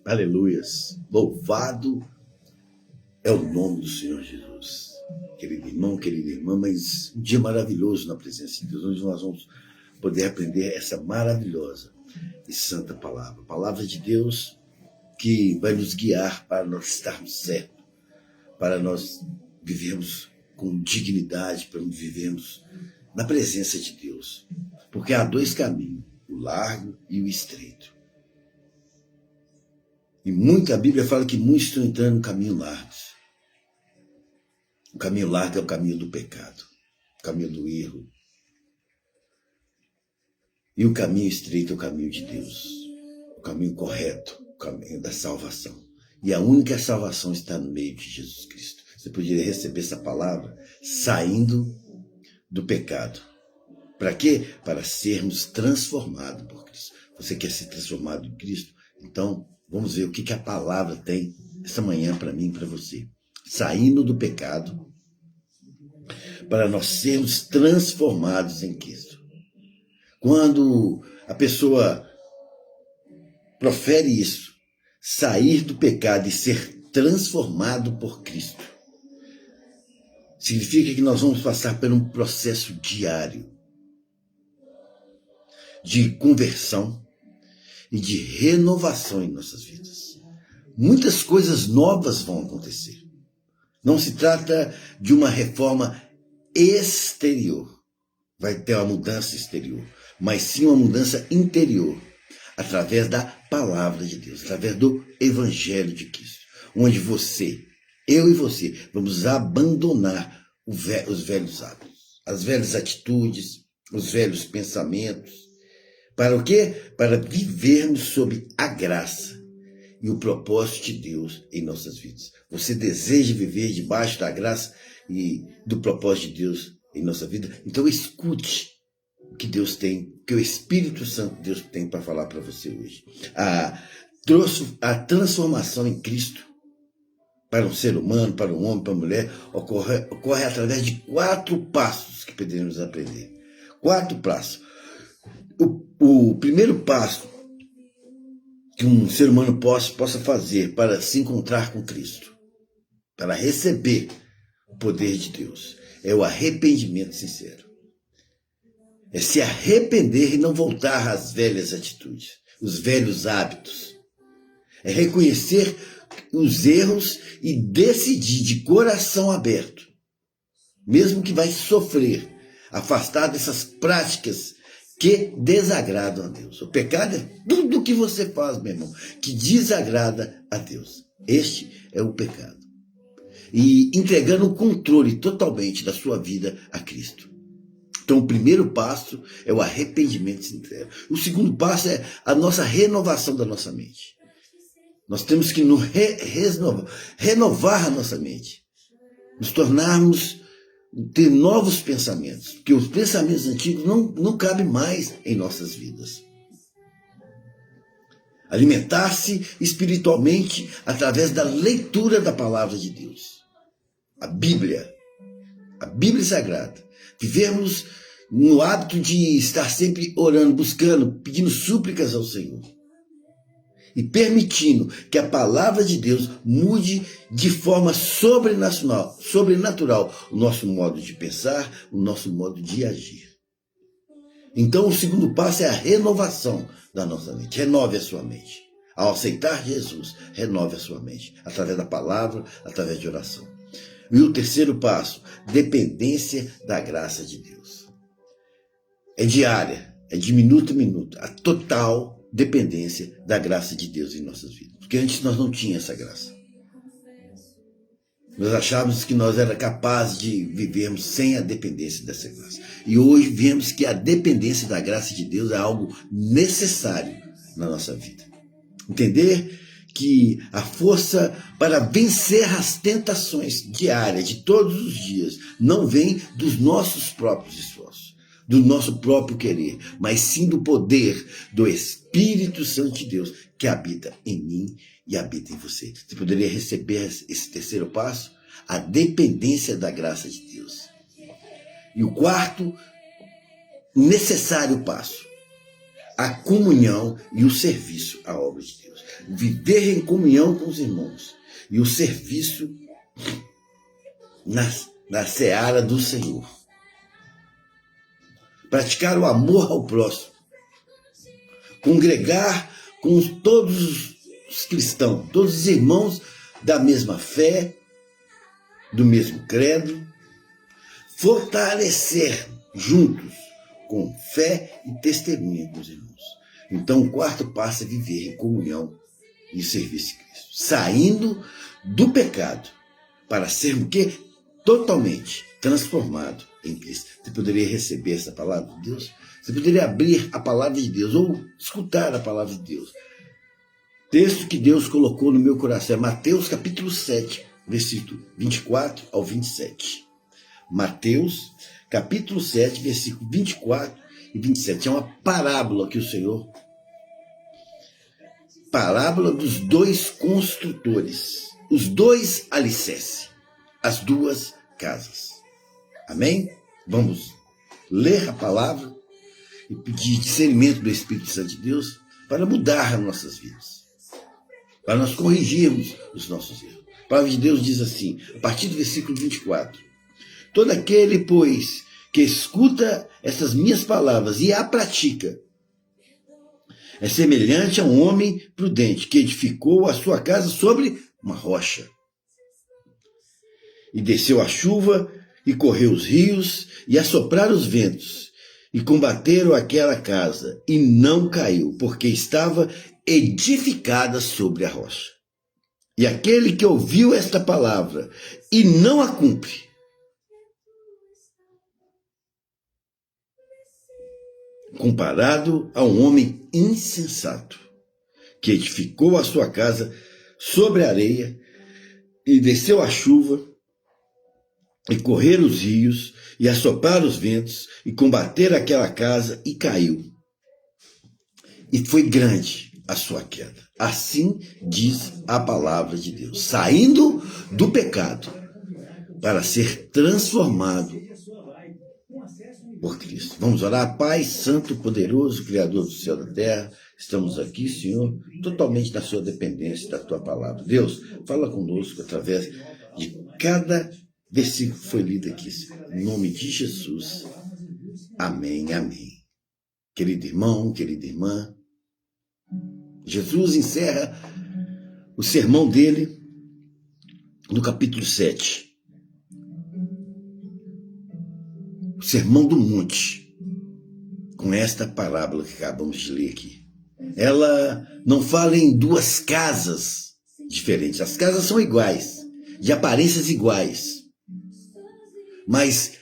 Aleluias. Louvado é o nome do Senhor Jesus. Querido irmão, querida irmã, mas um dia maravilhoso na presença de Deus, onde nós vamos poder aprender essa maravilhosa e santa palavra. Palavra de Deus que vai nos guiar para nós estarmos certos, para nós vivermos com dignidade, para nós vivermos na presença de Deus. Porque há dois caminhos, o largo e o estreito. E a Bíblia fala que muitos estão entrando no caminho largo. O caminho largo é o caminho do pecado, o caminho do erro. E o caminho estreito é o caminho de Deus, o caminho correto, o caminho da salvação. E a única salvação está no meio de Jesus Cristo. Você poderia receber essa palavra saindo do pecado. Para quê? Para sermos transformados por Cristo. Você quer ser transformado em Cristo? Então, vamos ver o que a palavra tem essa manhã para mim e para você. Saindo do pecado, para nós sermos transformados em Cristo. Quando a pessoa profere isso, sair do pecado e ser transformado por Cristo, significa que nós vamos passar por um processo diário de conversão e de renovação em nossas vidas. Muitas coisas novas vão acontecer. Não se trata de uma reforma exterior, vai ter uma mudança exterior, mas sim uma mudança interior, através da palavra de Deus, através do Evangelho de Cristo, onde eu e você, vamos abandonar os velhos hábitos, as velhas atitudes, os velhos pensamentos. Para o quê? Para vivermos sob a graça e o propósito de Deus em nossas vidas. Você deseja viver debaixo da graça e do propósito de Deus em nossa vida? Então escute o que Deus tem, o que o Espírito Santo de Deus tem para falar para você hoje. A transformação em Cristo para um ser humano, para um homem, para uma mulher, ocorre através de 4 passos que podemos aprender. 4 passos. O primeiro passo que um ser humano possa fazer para se encontrar com Cristo, para receber o poder de Deus, é o arrependimento sincero. É se arrepender e não voltar às velhas atitudes, os velhos hábitos. É reconhecer os erros e decidir de coração aberto, mesmo que vai sofrer, afastar dessas práticas que desagradam a Deus. O pecado é tudo que você faz, meu irmão, que desagrada a Deus. Este é o pecado. E entregando o controle totalmente da sua vida a Cristo. Então, o primeiro passo é o arrependimento sincero. O segundo passo é a nossa renovação da nossa mente. Nós temos que renovar a nossa mente. Nos tornarmos ter novos pensamentos, porque os pensamentos antigos não cabem mais em nossas vidas. Alimentar-se espiritualmente através da leitura da palavra de Deus. A Bíblia Sagrada. Vivemos no hábito de estar sempre orando, buscando, pedindo súplicas ao Senhor. E permitindo que a palavra de Deus mude de forma sobrenatural o nosso modo de pensar, o nosso modo de agir. Então o segundo passo é a renovação da nossa mente. Renove a sua mente. Ao aceitar Jesus, renove a sua mente. Através da palavra, através de oração. E o terceiro passo, dependência da graça de Deus. É diária, é de minuto em minuto, a total dependência da graça de Deus em nossas vidas. Porque antes nós não tínhamos essa graça. Nós achávamos que nós era capazes de vivermos sem a dependência dessa graça. E hoje vemos que a dependência da graça de Deus é algo necessário na nossa vida. Entender que a força para vencer as tentações diárias de todos os dias não vem dos nossos próprios esforços, do nosso próprio querer, mas sim do poder do Espírito Santo de Deus que habita em mim e habita em você. Você poderia receber esse terceiro passo? A dependência da graça de Deus. E o quarto, necessário passo, a comunhão e o serviço à obra de Deus. Viver em comunhão com os irmãos e o serviço na seara do Senhor. Praticar o amor ao próximo. Congregar com todos os cristãos, todos os irmãos da mesma fé, do mesmo credo. Fortalecer juntos com fé e testemunha com os irmãos. Então, o quarto passo é viver em comunhão e serviço de Cristo. Saindo do pecado para sermos o quê? Totalmente transformado em Cristo. Você poderia receber essa palavra de Deus? Você poderia abrir a palavra de Deus ou escutar a palavra de Deus. Texto que Deus colocou no meu coração é Mateus capítulo 7, versículo 24 ao 27. Mateus capítulo 7, versículo 24 e 27. É uma parábola que o Senhor... Parábola dos dois construtores. Os dois alicerces. As duas casas. Amém? Vamos ler a palavra e pedir discernimento do Espírito Santo de Deus para mudar as nossas vidas. Para nós corrigirmos os nossos erros. A palavra de Deus diz assim, a partir do versículo 24. Todo aquele, pois, que escuta essas minhas palavras e a pratica, é semelhante a um homem prudente que edificou a sua casa sobre uma rocha. E desceu a chuva, e correu os rios, e assopraram os ventos, e combateram aquela casa, e não caiu, porque estava edificada sobre a rocha. E aquele que ouviu esta palavra e não a cumpre, comparado a um homem insensato, que edificou a sua casa sobre a areia, e desceu a chuva, e correram os rios, e assopraram os ventos, e combateram aquela casa, e caiu. E foi grande a sua queda. Assim diz a palavra de Deus. Saindo do pecado, para ser transformado por Cristo. Vamos orar. Pai Santo, poderoso, Criador do céu e da terra, estamos aqui, Senhor, totalmente na sua dependência da tua palavra. Deus, fala conosco através de cada versículo que foi lido aqui, Senhor. Em nome de Jesus. Amém, amém. Querido irmão, querida irmã, Jesus encerra o sermão dele no capítulo 7. O Sermão do Monte, com esta parábola que acabamos de ler aqui. Ela não fala em duas casas diferentes. As casas são iguais, de aparências iguais, mas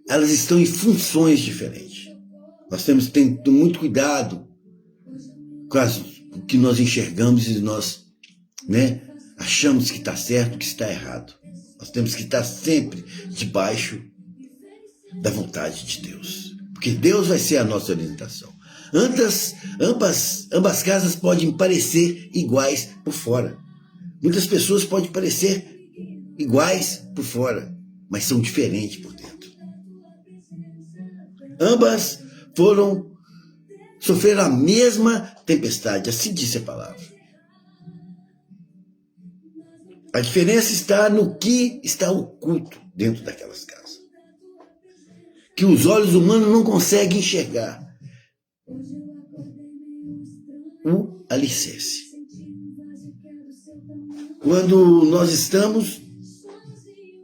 elas estão em funções diferentes. Nós temos que ter muito cuidado com o que nós enxergamos e nós, achamos que está certo, que está errado. Nós temos que estar sempre debaixo da vontade de Deus, porque Deus vai ser a nossa orientação. Ambas casas podem parecer iguais por fora. Muitas pessoas podem parecer iguais por fora, mas são diferentes por dentro. Ambas sofreram a mesma tempestade, assim disse a palavra. A diferença está no que está oculto dentro daquelas casas, que os olhos humanos não conseguem enxergar. O alicerce. Quando nós estamos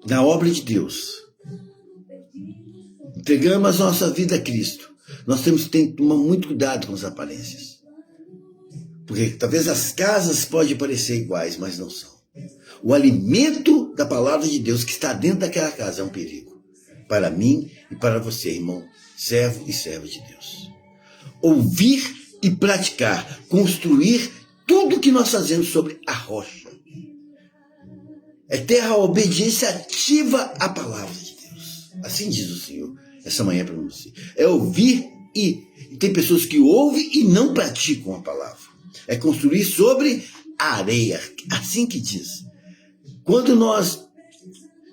na obra de Deus, entregamos a nossa vida a Cristo, nós temos que tomar muito cuidado com as aparências. Porque talvez as casas podem parecer iguais, mas não são. O alimento da palavra de Deus que está dentro daquela casa é um perigo para mim e para você, irmão, servo e serva de Deus. Ouvir e praticar, construir tudo que nós fazemos sobre a rocha. É ter a obediência ativa à palavra de Deus. Assim diz o Senhor essa manhã para você. É ouvir e tem pessoas que ouvem e não praticam a palavra. É construir sobre a areia. Assim que diz. Quando nós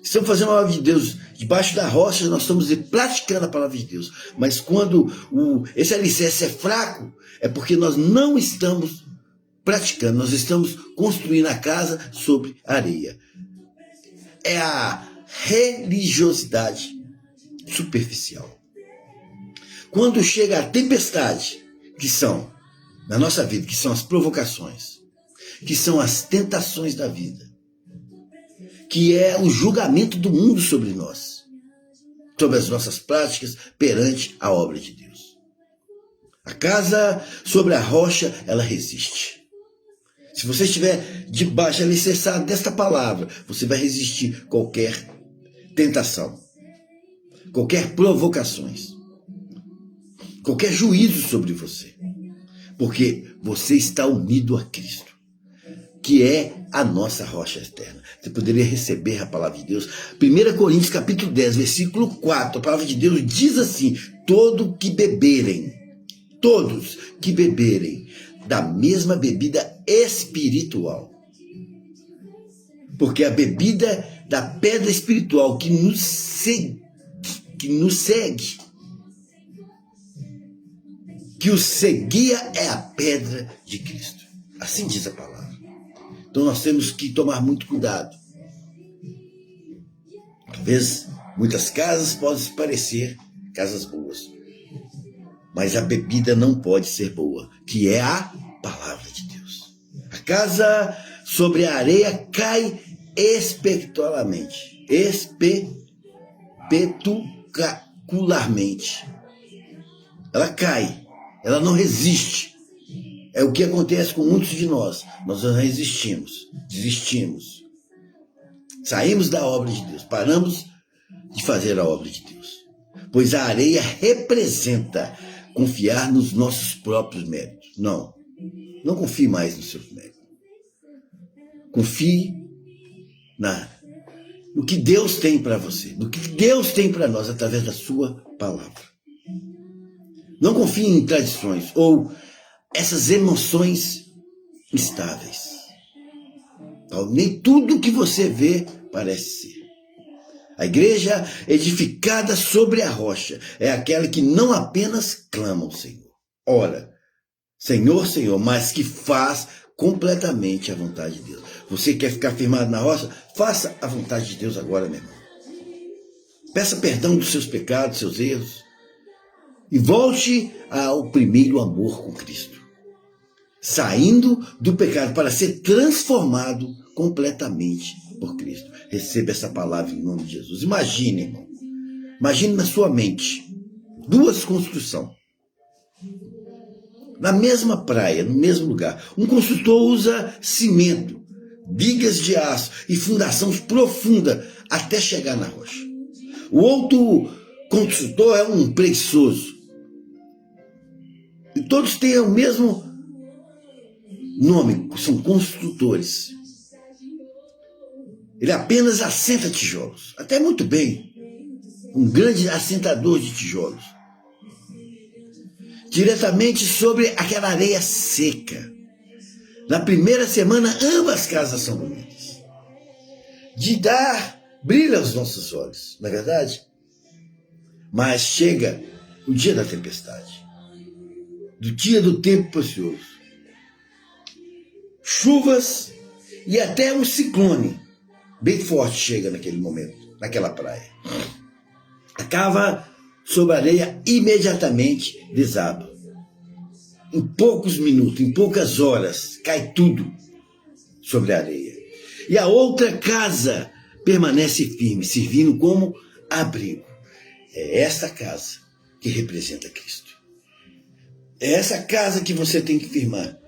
Estamos fazendo a palavra de Deus debaixo da rocha, nós estamos praticando a palavra de Deus. Mas quando esse alicerce é fraco, é porque nós não estamos praticando, nós estamos construindo a casa sobre areia. É a religiosidade superficial. Quando chega a tempestade, que são, na nossa vida, que são as provocações, que são as tentações da vida, que é o julgamento do mundo sobre nós, sobre as nossas práticas perante a obra de Deus. A casa sobre a rocha, ela resiste. Se você estiver debaixo, alicerçado desta palavra, você vai resistir qualquer tentação, qualquer provocações, qualquer juízo sobre você, porque você está unido a Cristo, que é a nossa rocha eterna. Você poderia receber a palavra de Deus. 1 Coríntios capítulo 10, versículo 4, a palavra de Deus diz assim: todos que beberem da mesma bebida espiritual. Porque a bebida da pedra espiritual que nos segue, que o seguia é a pedra de Cristo. Assim diz a palavra. Então nós temos que tomar muito cuidado. Talvez muitas casas possam parecer casas boas, mas a bebida não pode ser boa, que é a palavra de Deus. A casa sobre a areia cai espetacularmente. Ela cai, ela não resiste. É o que acontece com muitos de nós. Nós não resistimos, desistimos. Saímos da obra de Deus, paramos de fazer a obra de Deus. Pois a areia representa confiar nos nossos próprios méritos. Não confie mais nos seus méritos. Confie no que Deus tem para você, no que Deus tem para nós através da sua palavra. Não confie em tradições ou essas emoções instáveis. Nem tudo que você vê parece ser. A igreja edificada sobre a rocha é aquela que não apenas clama ao Senhor, ora, Senhor, Senhor, mas que faz completamente a vontade de Deus. Você quer ficar firmado na rocha? Faça a vontade de Deus agora, meu irmão. Peça perdão dos seus pecados, seus erros, e volte ao primeiro amor com Cristo, saindo do pecado para ser transformado completamente por Cristo. Receba essa palavra em nome de Jesus. Imagine, irmão. Imagine na sua mente duas construções. Na mesma praia, no mesmo lugar. Um construtor usa cimento, vigas de aço e fundação profunda até chegar na rocha. O outro construtor é um preguiçoso. E todos têm o mesmo nome, são construtores. Ele apenas assenta tijolos, até muito bem, um grande assentador de tijolos, diretamente sobre aquela areia seca. Na primeira semana, ambas casas são bonitas, de dar brilho aos nossos olhos, não é verdade? Mas chega o dia da tempestade, do dia do tempo precioso, chuvas e até um ciclone bem forte chega naquele momento, naquela praia. A cava sobre a areia imediatamente desaba. Em poucos minutos, em poucas horas, cai tudo sobre a areia. E a outra casa permanece firme, servindo como abrigo. É esta casa que representa Cristo. É essa casa que você tem que firmar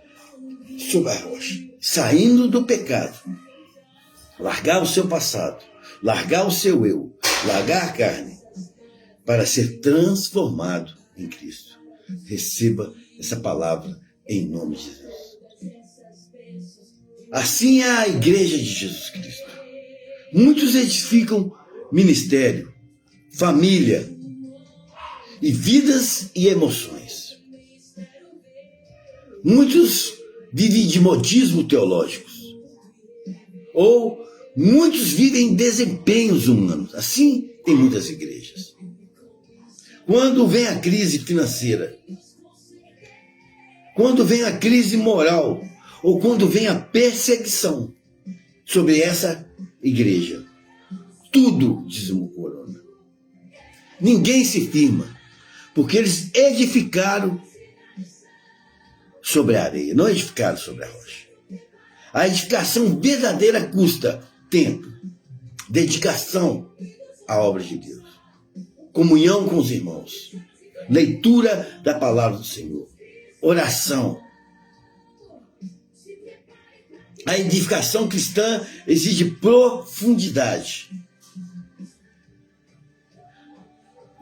sobre a rocha, saindo do pecado, largar o seu passado, largar o seu eu, largar a carne, para ser transformado em Cristo. Receba essa palavra em nome de Jesus. Assim é a igreja de Jesus Cristo. Muitos edificam ministério, família e vidas e emoções. Muitos vivem de modismo teológicos ou Muitos vivem desempenhos humanos. Assim tem muitas igrejas. Quando vem a crise financeira, quando vem a crise moral, ou quando vem a perseguição sobre essa igreja, tudo desmorona. Ninguém se firma, porque eles edificaram sobre a areia, não edificaram sobre a rocha. A edificação verdadeira custa tempo, dedicação à obra de Deus, comunhão com os irmãos, leitura da palavra do Senhor, oração. A edificação cristã exige profundidade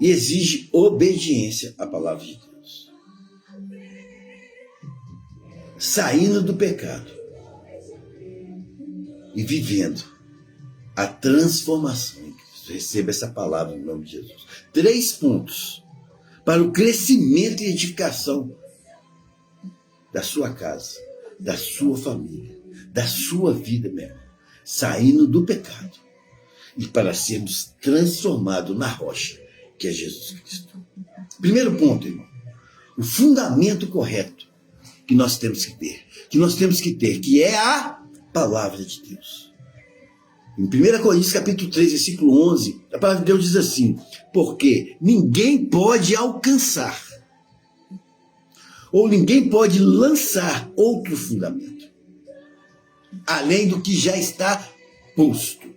e exige obediência à palavra de Deus. Saindo do pecado e vivendo a transformação em Cristo. Receba essa palavra no nome de Jesus. 3 pontos para o crescimento e edificação da sua casa, da sua família, da sua vida mesmo, saindo do pecado e para sermos transformados na rocha, que é Jesus Cristo. Primeiro ponto, irmão, o fundamento correto que nós temos que ter, que é a palavra de Deus. Em 1 Coríntios capítulo 3, versículo 11, a palavra de Deus diz assim: porque ninguém pode alcançar, ou ninguém pode lançar outro fundamento, além do que já está posto,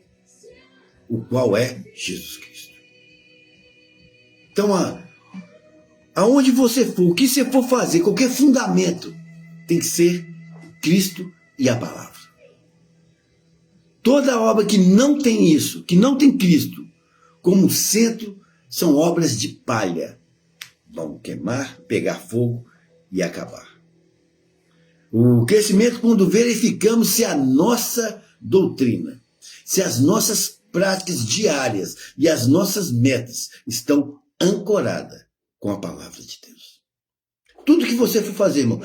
o qual é Jesus Cristo. Então, aonde você for, o que você for fazer, qualquer fundamento, tem que ser Cristo e a palavra. Toda obra que não tem isso, que não tem Cristo como centro, são obras de palha. Vão queimar, pegar fogo e acabar. O crescimento quando verificamos se a nossa doutrina, se as nossas práticas diárias e as nossas metas estão ancoradas com a palavra de Deus. Tudo que você for fazer, irmão,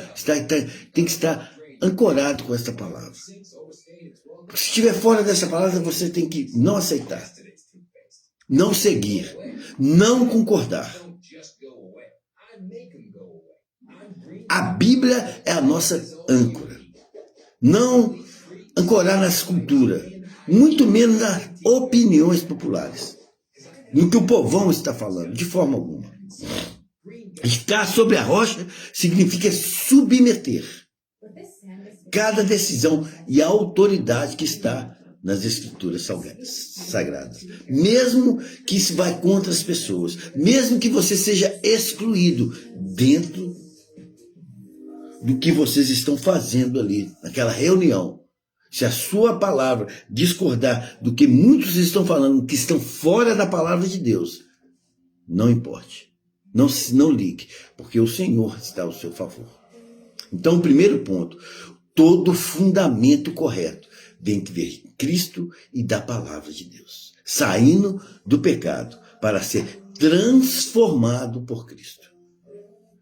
tem que estar ancorado com esta palavra. Porque se estiver fora dessa palavra, você tem que não aceitar, não seguir, não concordar. A Bíblia é a nossa âncora. Não ancorar na escultura, muito menos nas opiniões populares, no que o povão está falando, de forma alguma. Estar sobre a rocha significa submeter cada decisão e a autoridade que está nas escrituras sagradas. Mesmo que isso vá contra as pessoas, mesmo que você seja excluído dentro do que vocês estão fazendo ali, naquela reunião. Se a sua palavra discordar do que muitos estão falando, que estão fora da palavra de Deus, não importe. Não ligue, porque o Senhor está ao seu favor. Então, o primeiro ponto, todo fundamento correto tem que ver Cristo e da palavra de Deus, saindo do pecado para ser transformado por Cristo.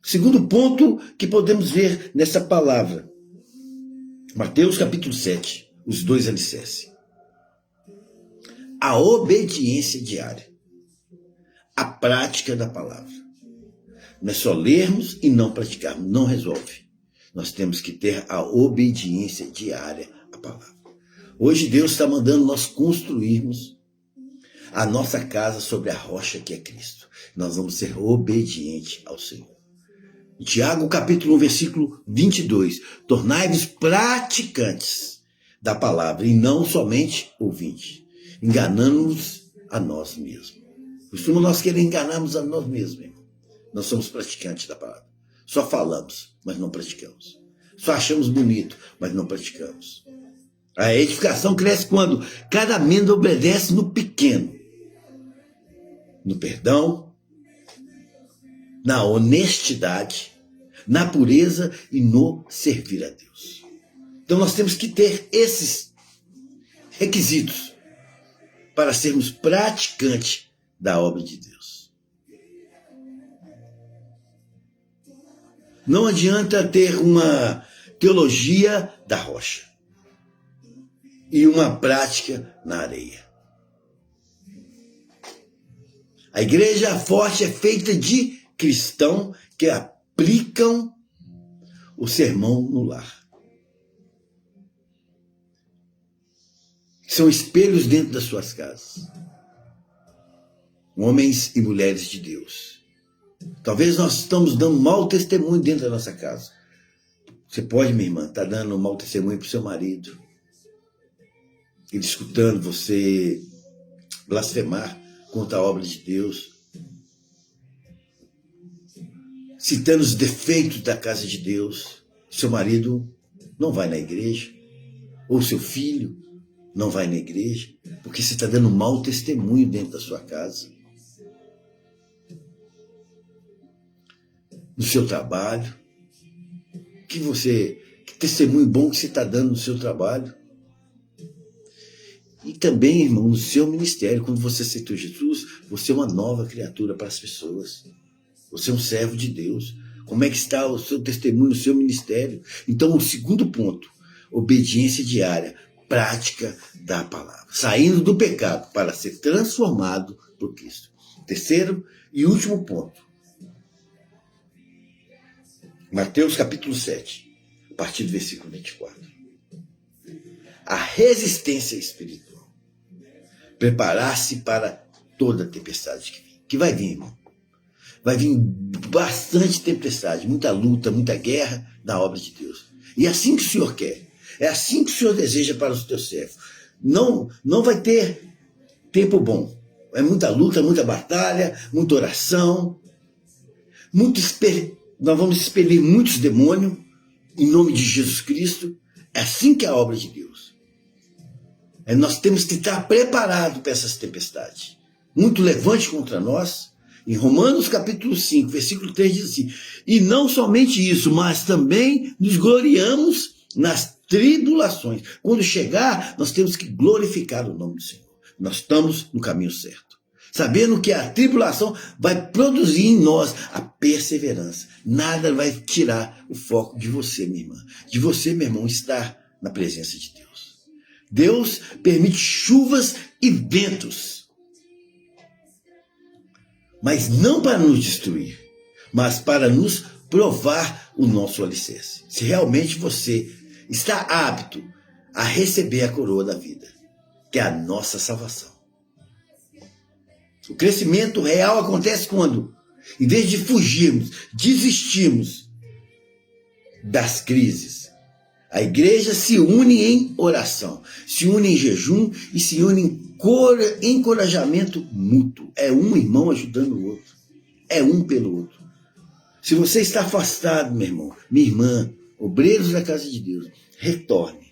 Segundo ponto que podemos ver nessa palavra, Mateus capítulo 7, os 2 alicerces. A obediência diária, a prática da palavra. Não é só lermos e não praticarmos, não resolve. Nós temos que ter a obediência diária à palavra. Hoje Deus está mandando nós construirmos a nossa casa sobre a rocha que é Cristo. Nós vamos ser obedientes ao Senhor. Tiago capítulo 1, versículo 22. Tornai-vos praticantes da palavra e não somente ouvintes, enganando-nos a nós mesmos. Costuma nós querer enganarmos a nós mesmos, irmão. Nós somos praticantes da palavra. Só falamos, mas não praticamos. Só achamos bonito, mas não praticamos. A edificação cresce quando cada membro obedece no pequeno, no perdão, na honestidade, na pureza e no servir a Deus. Então nós temos que ter esses requisitos para sermos praticantes da obra de Deus. Não adianta ter uma teologia da rocha. e uma prática na areia. A igreja forte é feita de cristãos que aplicam o sermão no lar. São espelhos dentro das suas casas. Homens e mulheres de Deus. Talvez nós estamos dando mau testemunho dentro da nossa casa. Você pode, minha irmã, estar dando mau testemunho para o seu marido. Ele escutando você blasfemar contra a obra de Deus. Citando os defeitos da casa de Deus. Seu marido não vai na igreja. Ou seu filho não vai na igreja. Porque você está dando mau testemunho dentro da sua casa. No seu trabalho. Que testemunho bom que você está dando no seu trabalho. E também, irmão, no seu ministério, quando você aceitou Jesus, você é uma nova criatura para as pessoas. Você é um servo de Deus. Como é que está o seu testemunho no seu ministério? Então, o segundo ponto, obediência diária, prática da palavra. Saindo do pecado para ser transformado por Cristo. Terceiro e último ponto. Mateus capítulo 7, a partir do versículo 24. A resistência espiritual. Preparar-se para toda tempestade que vai vir, irmão. Vai vir bastante tempestade, muita luta, muita guerra na obra de Deus. E é assim que o Senhor quer. É assim que o Senhor deseja para os teus servos. Não vai ter tempo bom. É muita luta, muita batalha, muita oração. Nós vamos expelir muitos demônios em nome de Jesus Cristo. É assim que é a obra de Deus. Nós temos que estar preparados para essas tempestades. Muito levante contra nós. Em Romanos capítulo 5, versículo 3 diz assim: e não somente isso, mas também nos gloriamos nas tribulações. Quando chegar, nós temos que glorificar o nome do Senhor. Nós estamos no caminho certo. Sabendo que a tribulação vai produzir em nós a perseverança. Nada vai tirar o foco de você, minha irmã. De você, meu irmão, estar na presença de Deus. Deus permite chuvas e ventos. Mas não para nos destruir, mas para nos provar o nosso alicerce. Se realmente você está apto a receber a coroa da vida, que é a nossa salvação. O crescimento real acontece quando, em vez de fugirmos, desistirmos das crises, a igreja se une em oração, se une em jejum e se une em encorajamento mútuo. É um irmão ajudando o outro. É um pelo outro. Se você está afastado, meu irmão, minha irmã, obreiros da casa de Deus, retorne.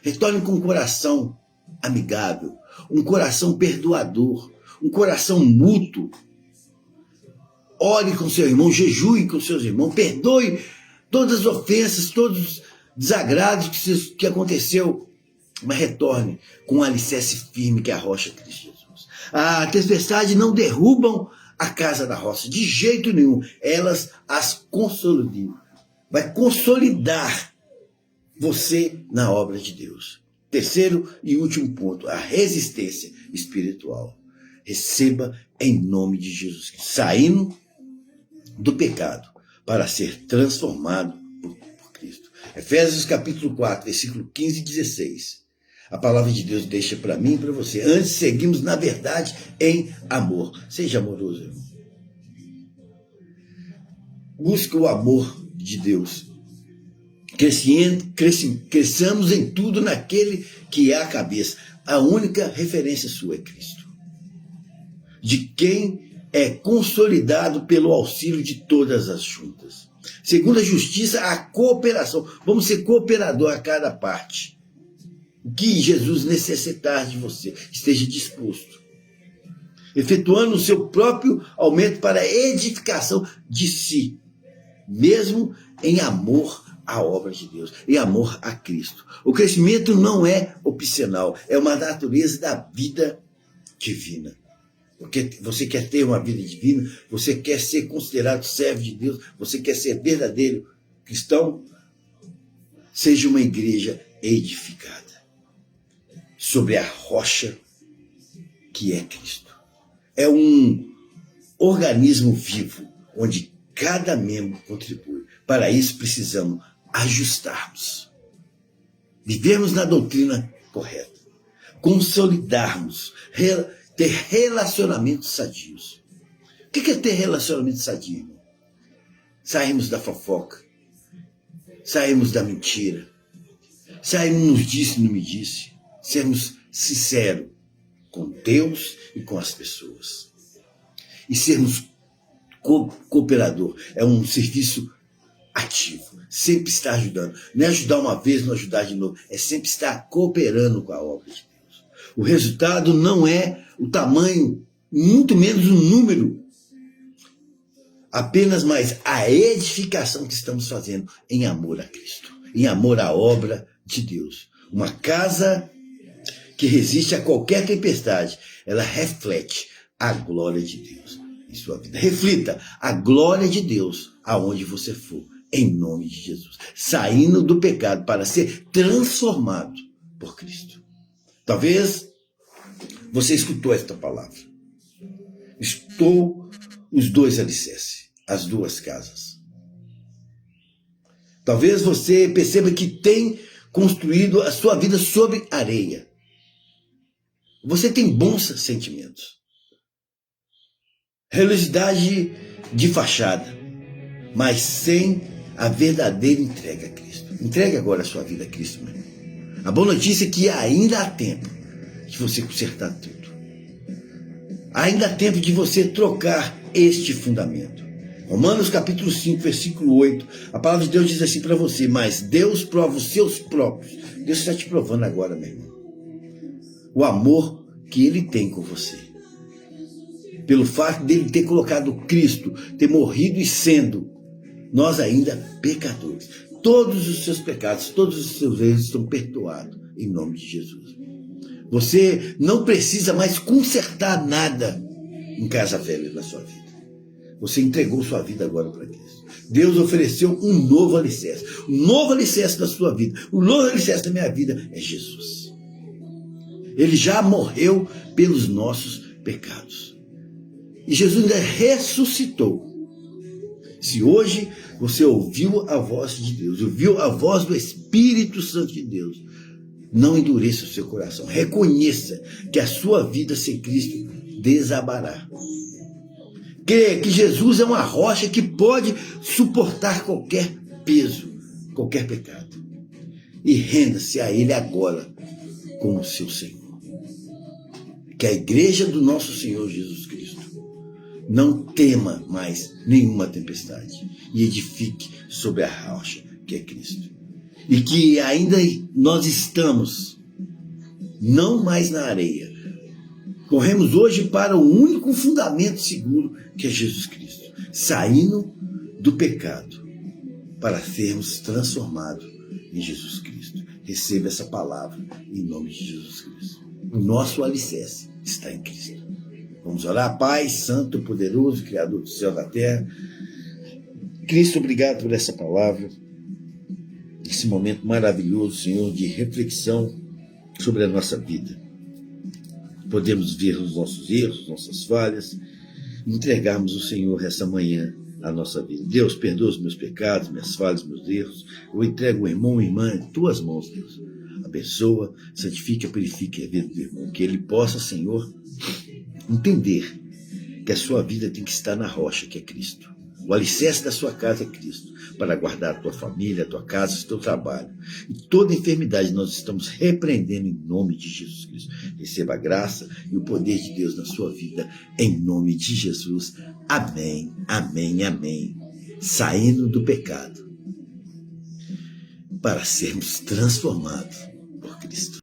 Retorne com um coração amigável, um coração perdoador, um coração mútuo. Ore com seu irmão, jejue com seus irmãos, perdoe todas as ofensas, todos os desagrados que aconteceu, mas retorne com um alicerce firme que é a rocha de Cristo Jesus. A tempestade não derrubam a casa da rocha, de jeito nenhum. Elas as consolidam. Vai consolidar você na obra de Deus. Terceiro e último ponto, a resistência espiritual. Receba em nome de Jesus, saindo do pecado para ser transformado por Cristo. Efésios capítulo 4, versículo 15 e 16. A palavra de Deus deixa para mim e para você. Antes seguimos na verdade em amor. Seja amoroso, irmão. Busca o amor de Deus. Cresçamos em tudo naquele que é a cabeça. A única referência sua é Cristo. De quem é consolidado pelo auxílio de todas as juntas. Segundo a justiça, a cooperação. Vamos ser cooperador a cada parte. O que Jesus necessitar de você, esteja disposto. Efetuando o seu próprio aumento para a edificação de si. Mesmo em amor à obra de Deus, em amor a Cristo. O crescimento não é opcional, é uma natureza da vida divina. Porque você quer ter uma vida divina, você quer ser considerado servo de Deus, você quer ser verdadeiro cristão, seja uma igreja edificada. sobre a rocha que é Cristo. É um organismo vivo, onde cada membro contribui. Para isso precisamos ajustarmos, vivermos na doutrina correta, consolidarmos, ter relacionamentos sadios. O que é ter relacionamento sadio? Saímos da fofoca, saímos da mentira, saímos nos disse e não me disse, sermos sinceros com Deus e com as pessoas. E sermos cooperador, é um serviço ativo, sempre estar ajudando. Não é ajudar uma vez, não ajudar de novo, é sempre estar cooperando com a obra de Deus. O resultado não é o tamanho, muito menos o número, apenas mais a edificação que estamos fazendo em amor a Cristo, em amor à obra de Deus. Uma casa que resiste a qualquer tempestade, ela reflete a glória de Deus em sua vida. Reflita a glória de Deus aonde você for, em nome de Jesus. Saindo do pecado para ser transformado por Cristo. Talvez você escutou esta palavra. Estou os dois alicerces, as duas casas. Talvez você perceba que tem construído a sua vida sobre areia. Você tem bons sentimentos. Religiosidade de fachada, mas sem a verdadeira entrega a Cristo. Entregue agora a sua vida a Cristo, meu irmão. A boa notícia é que ainda há tempo de você consertar tudo. Ainda há tempo de você trocar este fundamento. Romanos capítulo 5, versículo 8, a palavra de Deus diz assim para você: mas Deus prova os seus próprios. Deus está te provando agora, meu irmão. O amor que Ele tem com você. Pelo fato dele ter colocado Cristo, ter morrido e sendo nós ainda pecadores. Todos os seus pecados, todos os seus erros estão perdoados em nome de Jesus. Você não precisa mais consertar nada em casa velha da sua vida. Você entregou sua vida agora para Cristo. Deus ofereceu um novo alicerce. Um novo alicerce da sua vida. O novo alicerce da minha vida é Jesus. Ele já morreu pelos nossos pecados. E Jesus ainda ressuscitou. Se hoje você ouviu a voz de Deus, ouviu a voz do Espírito Santo de Deus, não endureça o seu coração. Reconheça que a sua vida sem Cristo desabará. Creia que Jesus é uma rocha que pode suportar qualquer peso, qualquer pecado. E renda-se a Ele agora como seu Senhor. Que a igreja do nosso Senhor Jesus Cristo não tema mais nenhuma tempestade e edifique sobre a rocha que é Cristo. E que ainda nós estamos não mais na areia. Corremos hoje para o único fundamento seguro que é Jesus Cristo. Saindo do pecado para sermos transformados em Jesus Cristo. Receba essa palavra em nome de Jesus Cristo. O nosso alicerce está em Cristo. Vamos orar. Pai Santo, poderoso, Criador do céu e da terra. Cristo, obrigado por essa palavra. Esse momento maravilhoso, Senhor, de reflexão sobre a nossa vida. Podemos ver os nossos erros, nossas falhas, e entregarmos ao Senhor essa manhã a nossa vida. Deus, perdoa os meus pecados, minhas falhas, meus erros. Eu entrego o irmão e irmã em tuas mãos, Deus. Abençoa, santifica, purifica a vida do irmão. Que ele possa, Senhor, entender que a sua vida tem que estar na rocha, que é Cristo. O alicerce da sua casa é Cristo, para guardar a tua família, a tua casa, o teu trabalho. E toda enfermidade nós estamos repreendendo em nome de Jesus Cristo. Receba a graça e o poder de Deus na sua vida, em nome de Jesus. Amém, amém, amém. Saindo do pecado para sermos transformados por Cristo.